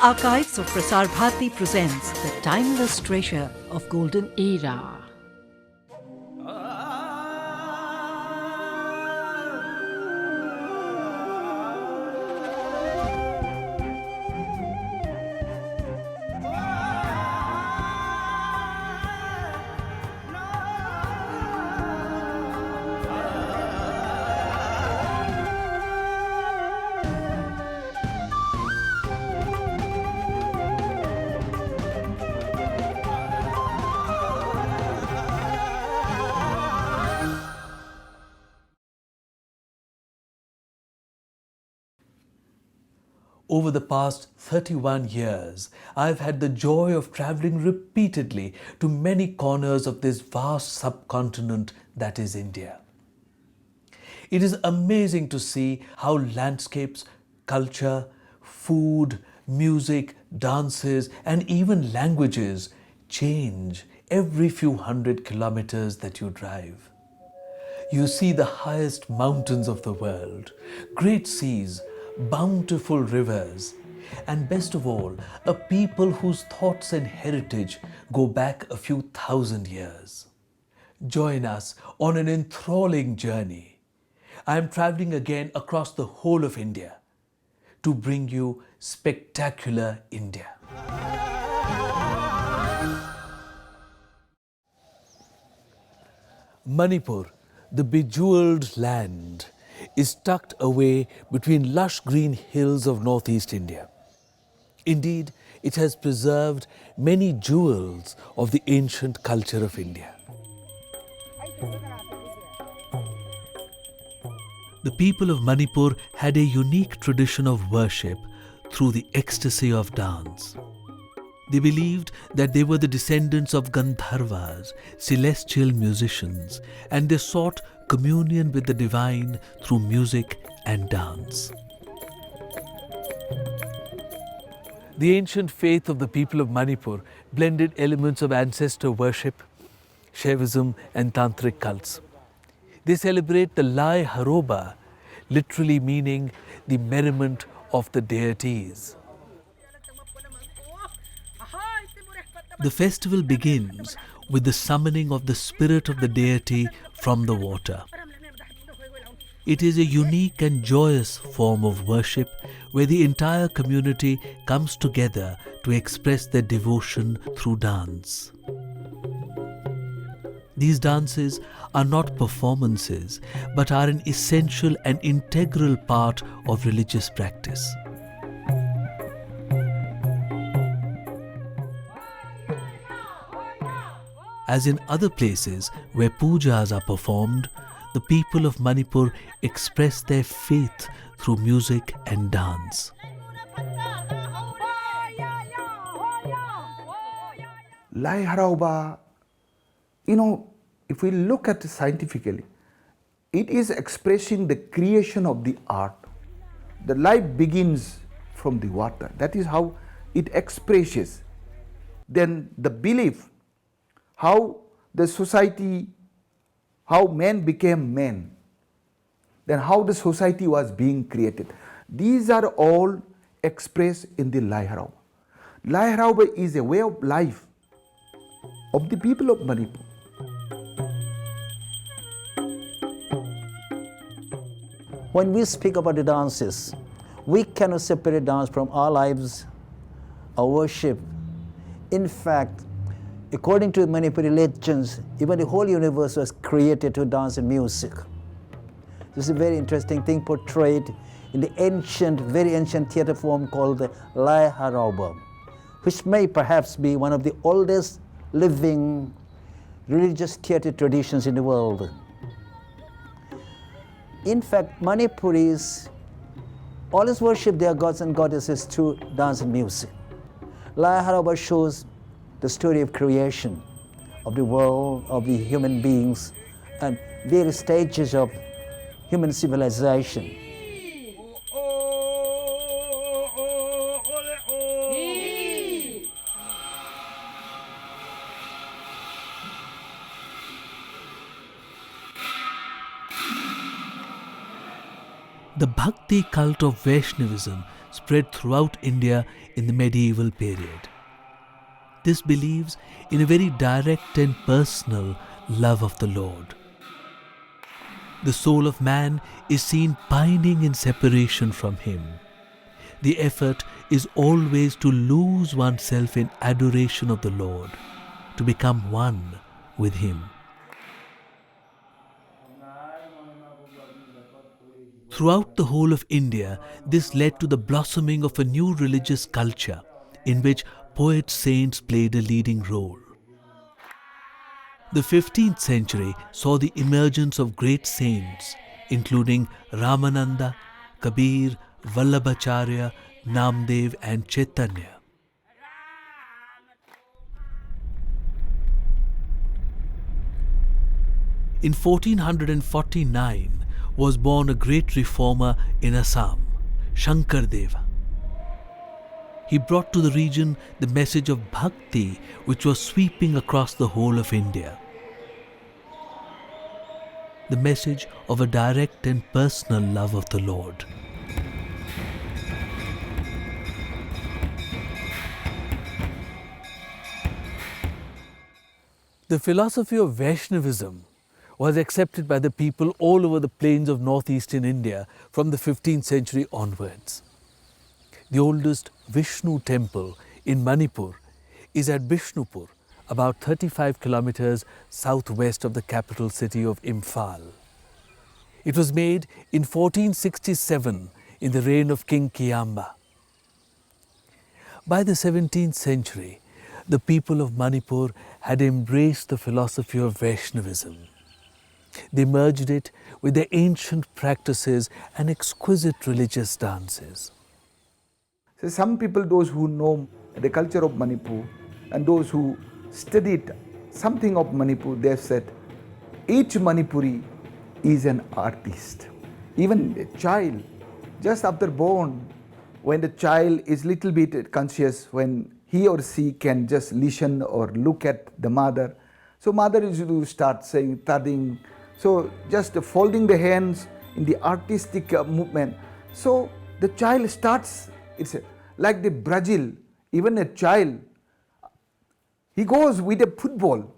Archives of Prasar Bharati presents the timeless treasure of golden era. Over the past 31 years, I've had the joy of traveling repeatedly to many corners of this vast subcontinent that is India. It is amazing to see how landscapes, culture, food, music, dances, and even languages change every few hundred kilometers that you drive. You see the highest mountains of the world, great seas, bountiful rivers, and best of all, a people whose thoughts and heritage go back a few thousand years. Join us on an enthralling journey. I am traveling again across the whole of India to bring you spectacular India. Manipur, the bejeweled land, is tucked away between lush green hills of northeast India. Indeed, it has preserved many jewels of the ancient culture of India. The people of Manipur had a unique tradition of worship through the ecstasy of dance. They believed that they were the descendants of Gandharvas, celestial musicians, and they sought communion with the divine through music and dance. The ancient faith of the people of Manipur blended elements of ancestor worship, Shaivism, and Tantric cults. They celebrate the Lai Haroba, literally meaning the merriment of the deities. The festival begins with the summoning of the spirit of the deity from the water. It is a unique and joyous form of worship where the entire community comes together to express their devotion through dance. These dances are not performances but are an essential and integral part of religious practice. As in other places where pujas are performed, the people of Manipur express their faith through music and dance. Lai Harauba, if we look at it scientifically, it is expressing the creation of the art. The life begins from the water. That is how it expresses. Then the belief, how the society, how men became men, then how the society was being created. These are all expressed in the Lai Harauba. Lai Harauba is a way of life of the people of Manipur. When we speak about the dances, we cannot separate dance from our lives, our worship. In fact, according to Manipuri legends, even the whole universe was created to dance and music. This is a very interesting thing portrayed in the ancient, very ancient theatre form called the Lai Harauba, which may perhaps be one of the oldest living religious theatre traditions in the world. In fact, Manipuris always worship their gods and goddesses through dance and music. Lai Harauba shows the story of creation, of the world, of the human beings, and various stages of human civilization. The The Bhakti cult of Vaishnavism spread throughout India in the medieval period. This believes in a very direct and personal love of the Lord. The soul of man is seen pining in separation from Him. The effort is always to lose oneself in adoration of the Lord, to become one with Him. Throughout the whole of India, this led to the blossoming of a new religious culture in which poet-saints played a leading role. The 15th century saw the emergence of great saints, including Ramananda, Kabir, Vallabhacharya, Namdev and Chaitanya. In 1449 was born a great reformer in Assam, Shankardeva. He brought to the region the message of bhakti which was sweeping across the whole of India. The message of a direct and personal love of the Lord. The philosophy of Vaishnavism was accepted by the people all over the plains of northeastern India from the 15th century onwards. The oldest Vishnu temple in Manipur is at Bishnupur, about 35 kilometers southwest of the capital city of Imphal. It was made in 1467 in the reign of King Kiyamba. By the 17th century, the people of Manipur had embraced the philosophy of Vaishnavism. They merged it with their ancient practices and exquisite religious dances. So some people, those who know the culture of Manipur and those who studied something of Manipur, they have said each Manipuri is an artist. Even a child, just after born, when the child is little bit conscious, when he or she can just listen or look at the mother. So mother is to start saying, thudding. So just folding the hands in the artistic movement. So the child starts, it's like the Brazil, even a child, he goes with a football.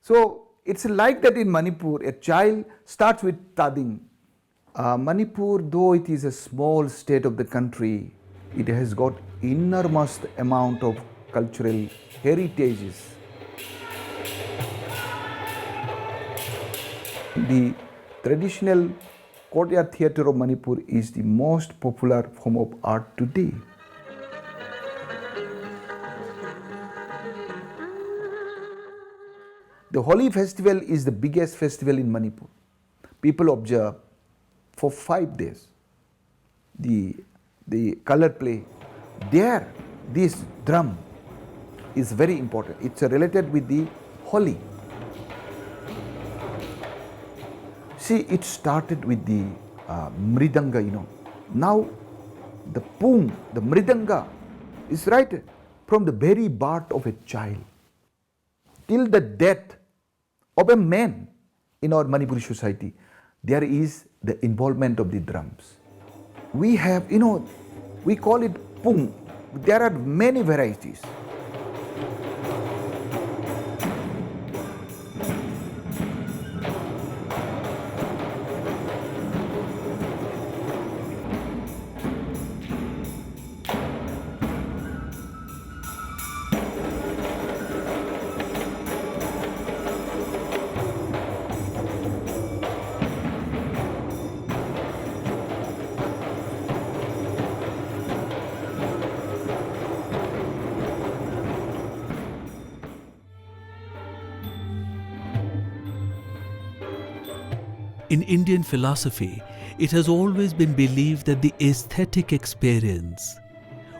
So it's like that in Manipur, a child starts with thudding. Manipur, though it is a small state of the country, it has got enormous amount of cultural heritages. The traditional courtyard theatre of Manipur is the most popular form of art today. The Holi festival is the biggest festival in Manipur. People observe for 5 days the color play. There, this drum is very important. It's related with the Holi. See, it started with the mridanga, Now, the pung, the mridanga, is right from the very birth of a child till the death of a man in our Manipuri society. There is the involvement of the drums. We have, we call it pung. There are many varieties. In Indian philosophy, it has always been believed that the aesthetic experience,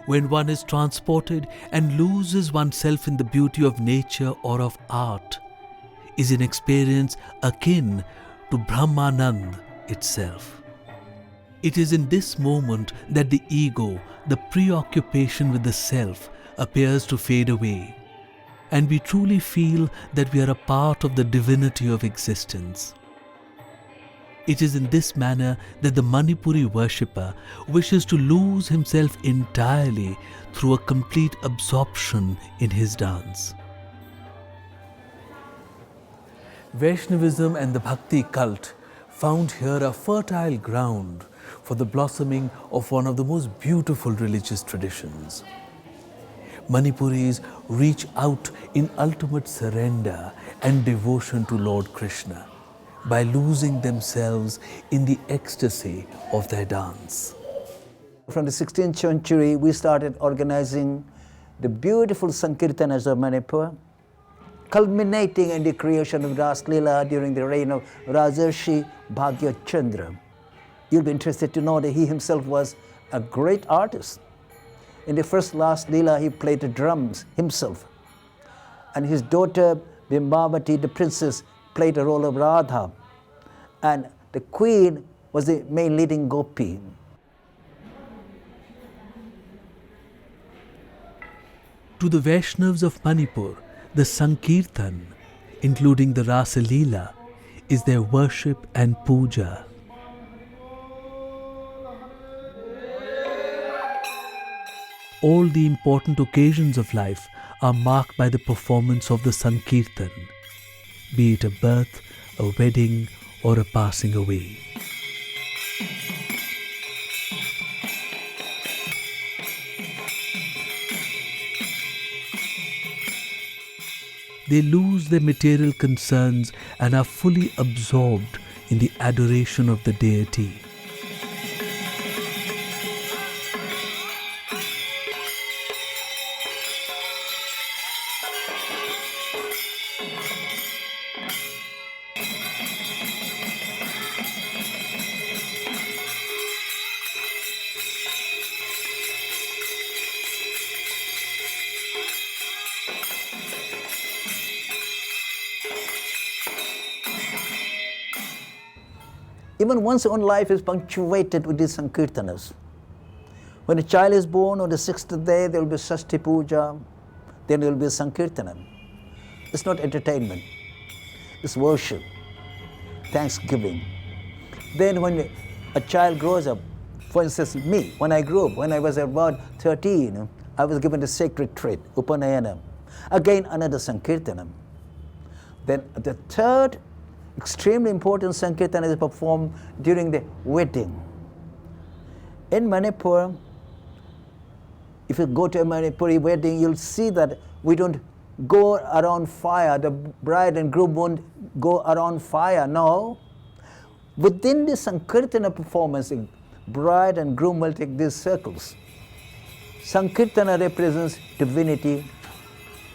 when one is transported and loses oneself in the beauty of nature or of art, is an experience akin to Brahmanand itself. It is in this moment that the ego, the preoccupation with the self, appears to fade away, and we truly feel that we are a part of the divinity of existence. It is in this manner that the Manipuri worshipper wishes to lose himself entirely through a complete absorption in his dance. Vaishnavism and the Bhakti cult found here a fertile ground for the blossoming of one of the most beautiful religious traditions. Manipuris reach out in ultimate surrender and devotion to Lord Krishna by losing themselves in the ecstasy of their dance. From the 16th century, we started organizing the beautiful Sankirtanas of Manipur, culminating in the creation of Ras Leela during the reign of Rajarshi Bhagya Chandra. You'll be interested to know that he himself was a great artist. In the first Ras Leela, he played the drums himself. And his daughter, Bimbavati, the princess, played the role of Radha. And the queen was the main leading gopi. To the Vaishnavas of Manipur, the Sankirtan, including the Rasa Leela, is their worship and puja. All the important occasions of life are marked by the performance of the Sankirtan, be it a birth, a wedding, or a passing away. They lose their material concerns and are fully absorbed in the adoration of the deity. Even one's own life is punctuated with these Sankirtanas. When a child is born, on the 6th day, there will be Shashti Puja, then there will be Sankirtanam. It's not entertainment, it's worship, thanksgiving. Then when a child grows up, for instance, me, when I grew up, when I was about 13, I was given the sacred trait, Upanayana. Again, another Sankirtanam. Then the third extremely important Sankirtan is performed during the wedding. In Manipur, if you go to a Manipuri wedding, you'll see that we don't go around fire. The bride and groom won't go around fire. No. Within the Sankirtana performance, bride and groom will take these circles. Sankirtana represents divinity,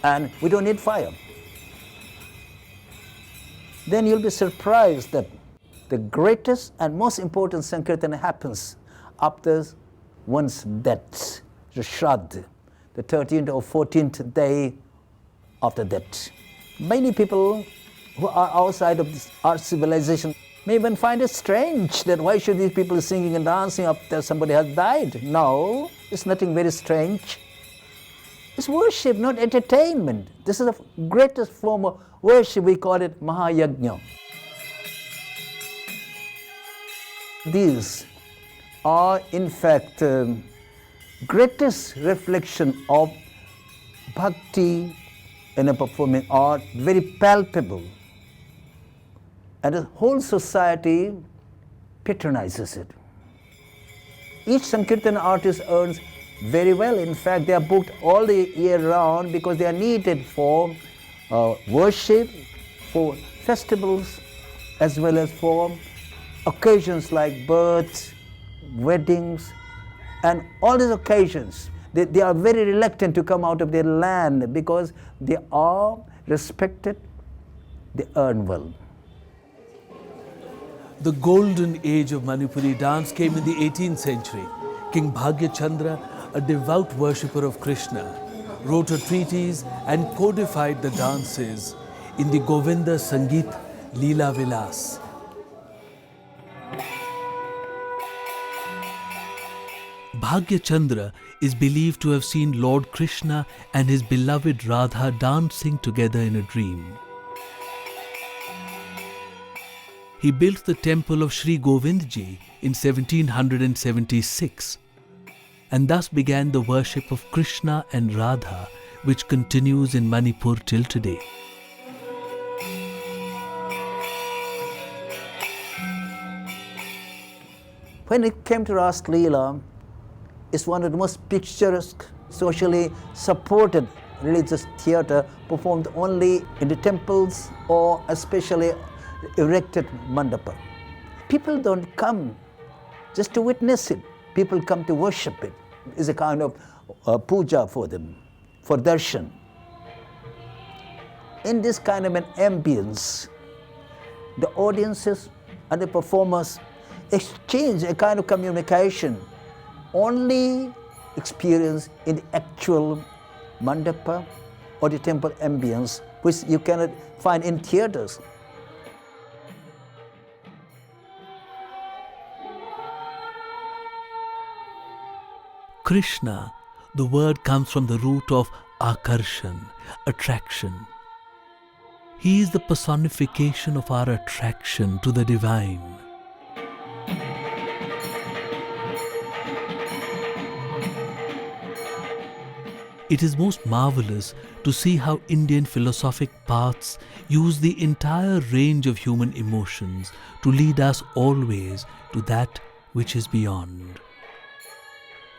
and we don't need fire. Then you'll be surprised that the greatest and most important Sankirtana happens after one's death, the Shraddha, the 13th or 14th day after death. Many people who are outside of this art civilization may even find it strange that why should these people singing and dancing after somebody has died? No, it's nothing very strange. It's worship, not entertainment. This is the greatest form of worship. We call it Mahayajna. These are, in fact, greatest reflection of bhakti in a performing art, very palpable. And the whole society patronizes it. Each Sankirtana artist earns very well. In fact, they are booked all the year round because they are needed for worship, for festivals, as well as for occasions like births, weddings, and all these occasions. They are very reluctant to come out of their land because they are respected, they earn well. The golden age of Manipuri dance came in the 18th century. King Bhagya Chandra, a devout worshipper of Krishna, wrote a treatise and codified the dances in the Govinda Sangeet Leela Vilas. Bhagya Chandra is believed to have seen Lord Krishna and his beloved Radha dancing together in a dream. he built the temple of Sri Govindji in 1776 and thus began the worship of Krishna and Radha, which continues in Manipur till today. When it came to Ras Leela, it's one of the most picturesque, socially supported religious theatre performed only in the temples or especially erected mandapa. People don't come just to witness it. People come to worship it. It's a kind of puja for them, for darshan. In this kind of an ambience, the audiences and the performers exchange a kind of communication only experienced in the actual mandapa or the temple ambience, which you cannot find in theatres. Krishna, the word comes from the root of akarshan, attraction. He is the personification of our attraction to the divine. It is most marvelous to see how Indian philosophic paths use the entire range of human emotions to lead us always to that which is beyond.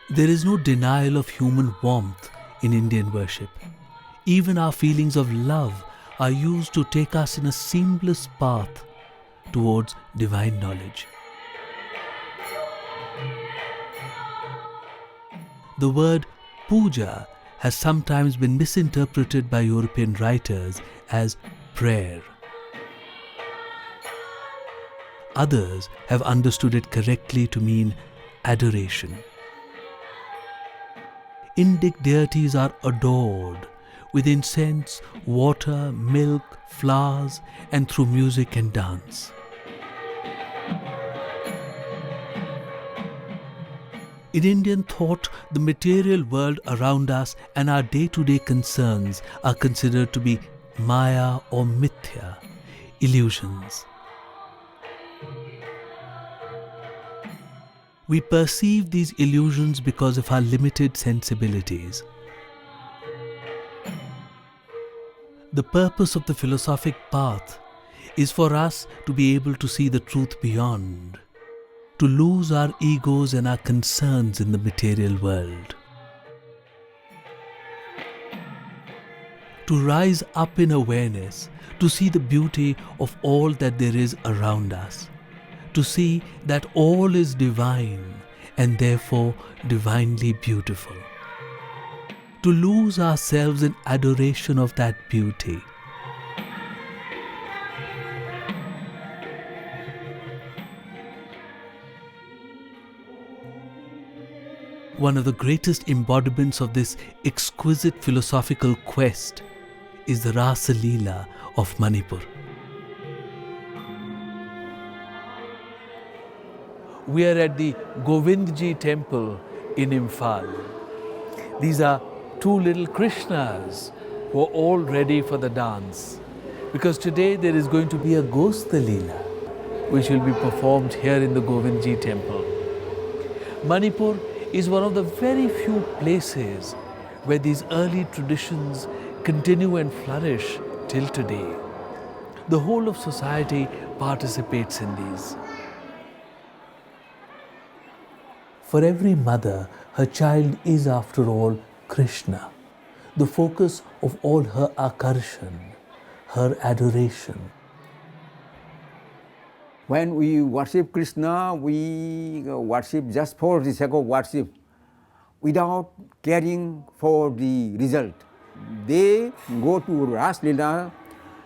There is no denial of human warmth in Indian worship. Even our feelings of love are used to take us in a seamless path towards divine knowledge. The word puja has sometimes been misinterpreted by European writers as prayer. Others have understood it correctly to mean adoration. Indic deities are adored with incense, water, milk, flowers, and through music and dance. In Indian thought, the material world around us and our day-to-day concerns are considered to be maya or mithya, illusions. We perceive these illusions because of our limited sensibilities. The purpose of the philosophic path is for us to be able to see the truth beyond, to lose our egos and our concerns in the material world, to rise up in awareness, to see the beauty of all that there is around us, to see that all is divine and therefore divinely beautiful, to lose ourselves in adoration of that beauty. One of the greatest embodiments of this exquisite philosophical quest is the Rasa Leela of Manipur. We are at the Govindji temple in Imphal. These are two little Krishnas who are all ready for the dance, because today there is going to be a Gostha Leela which will be performed here in the Govindji temple. Manipur is one of the very few places where these early traditions continue and flourish till today. The whole of society participates in these. For every mother, her child is after all Krishna, the focus of all her akarshan, her adoration. When we worship Krishna, we worship just for the sake of worship, without caring for the result. They go to Ras Leela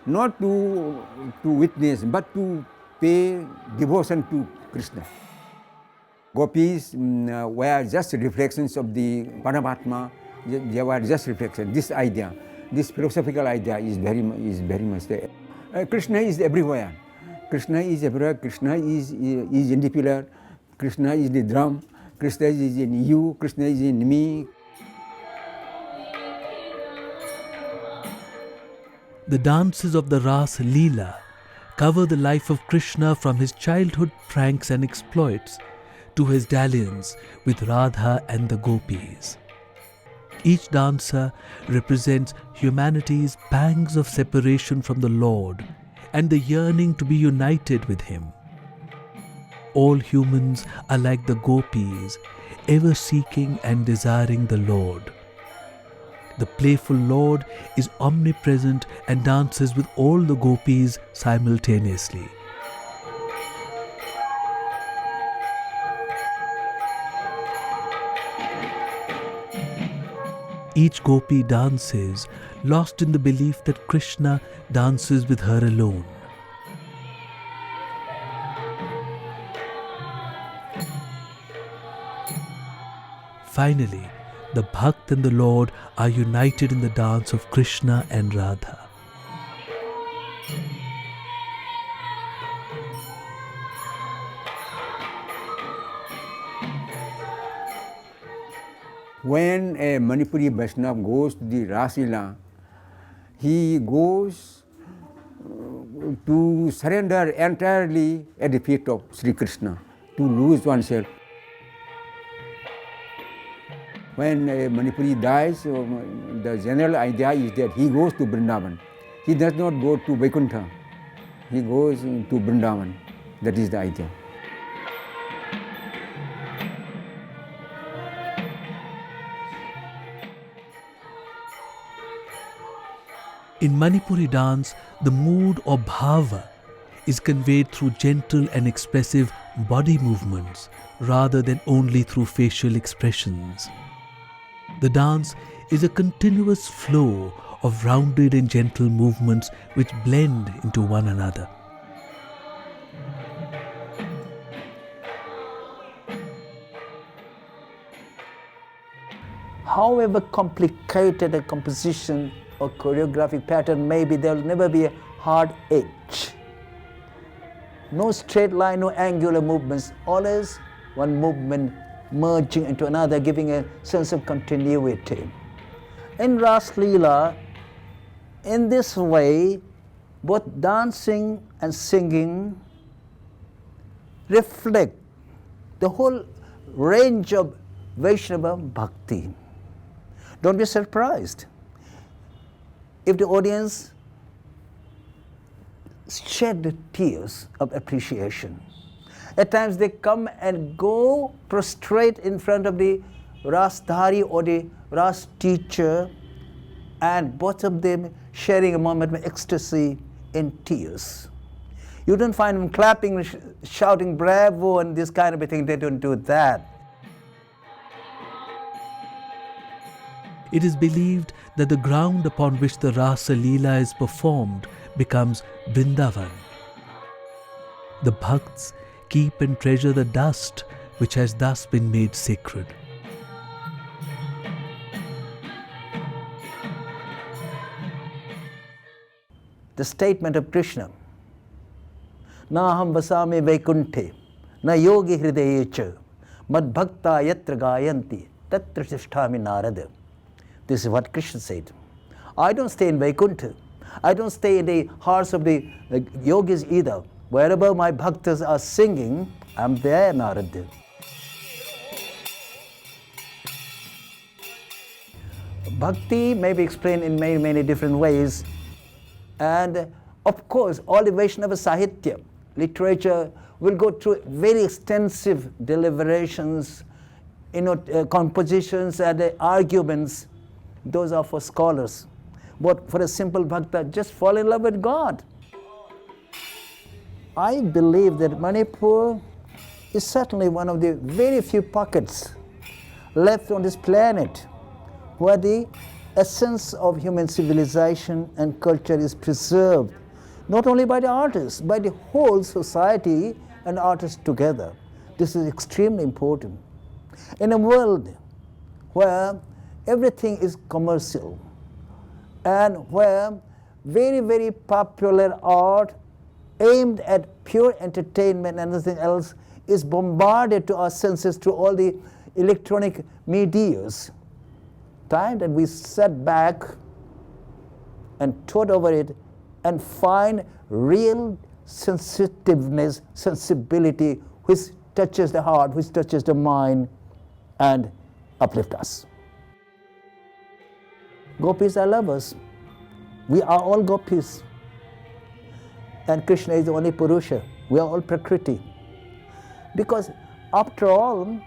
not to witness, but to pay devotion to Krishna. Gopis were just reflections of the Paramatma. They were just reflections. This idea, this philosophical idea is very much there. Krishna is everywhere. Krishna is everywhere. Krishna is in the pillar. Krishna is the drum. Krishna is in you. Krishna is in me. The dances of the Ras Leela cover the life of Krishna from his childhood pranks and exploits to his dalliance with Radha and the gopis. Each dancer represents humanity's pangs of separation from the Lord and the yearning to be united with him. All humans are like the gopis, ever seeking and desiring the Lord. The playful Lord is omnipresent and dances with all the gopis simultaneously. Each gopi dances, lost in the belief that Krishna dances with her alone. Finally, the Bhakt and the Lord are united in the dance of Krishna and Radha. When a Manipuri Vaishnava goes to the Raslila, he goes to surrender entirely at the feet of Sri Krishna, to lose oneself. When a Manipuri dies, the general idea is that he goes to Vrindavan. He does not go to Vaikuntha. He goes to Vrindavan. That is the idea. In Manipuri dance, the mood or bhava is conveyed through gentle and expressive body movements rather than only through facial expressions. The dance is a continuous flow of rounded and gentle movements which blend into one another. However complicated a composition or choreographic pattern may be, there will never be a hard edge. No straight line, no angular movements, always one movement merging into another, giving a sense of continuity. In Ras Leela, in this way, both dancing and singing reflect the whole range of Vaishnava bhakti. Don't be surprised if the audience shed tears of appreciation. At times they come and go prostrate in front of the Rasdhari or the Ras teacher, and both of them sharing a moment of ecstasy in tears. You don't find them clapping, shouting bravo and this kind of a thing. They don't do that. It is believed that the ground upon which the Rasa Leela is performed becomes Vrindavan. The Bhakts keep and treasure the dust which has thus been made sacred. The statement of Krishna, Naham vasami vaikunthe, na yogi hridayecha, mad bhakta yatra gayanti, tatra tishtami narada. This is what Krishna said. I don't stay in Vaikuntha. I don't stay in the hearts of the yogis either. Wherever my bhaktas are singing, I'm there, Narada. Bhakti may be explained in many, many different ways. And of course, all the Vaishnava Sahitya, literature, will go through very extensive deliberations, compositions and arguments. Those are for scholars. But for a simple bhakta, just fall in love with God. I believe that Manipur is certainly one of the very few pockets left on this planet where the essence of human civilization and culture is preserved, not only by the artists, by the whole society and artists together. This is extremely important. In a world where everything is commercial and where very, very popular art aimed at pure entertainment and nothing else is bombarded to our senses through all the electronic medias, time that we sat back and thought over it and find real sensitiveness, sensibility, which touches the heart, which touches the mind, and uplift us. Gopis are lovers. We are all gopis. And Krishna is the only Purusha. We are all Prakriti. Because after all,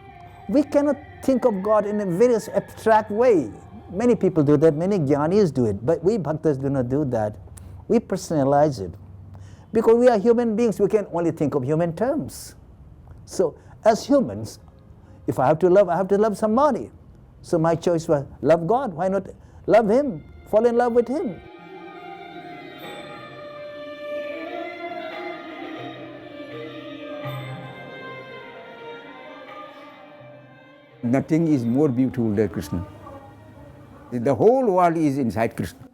we cannot think of God in a very abstract way. Many people do that, many jnanis do it, but we bhaktas do not do that. We personalize it. Because we are human beings, we can only think of human terms. So, as humans, if I have to love somebody. So my choice was love God. Why not love Him? Fall in love with Him. Nothing is more beautiful than Krishna. The whole world is inside Krishna.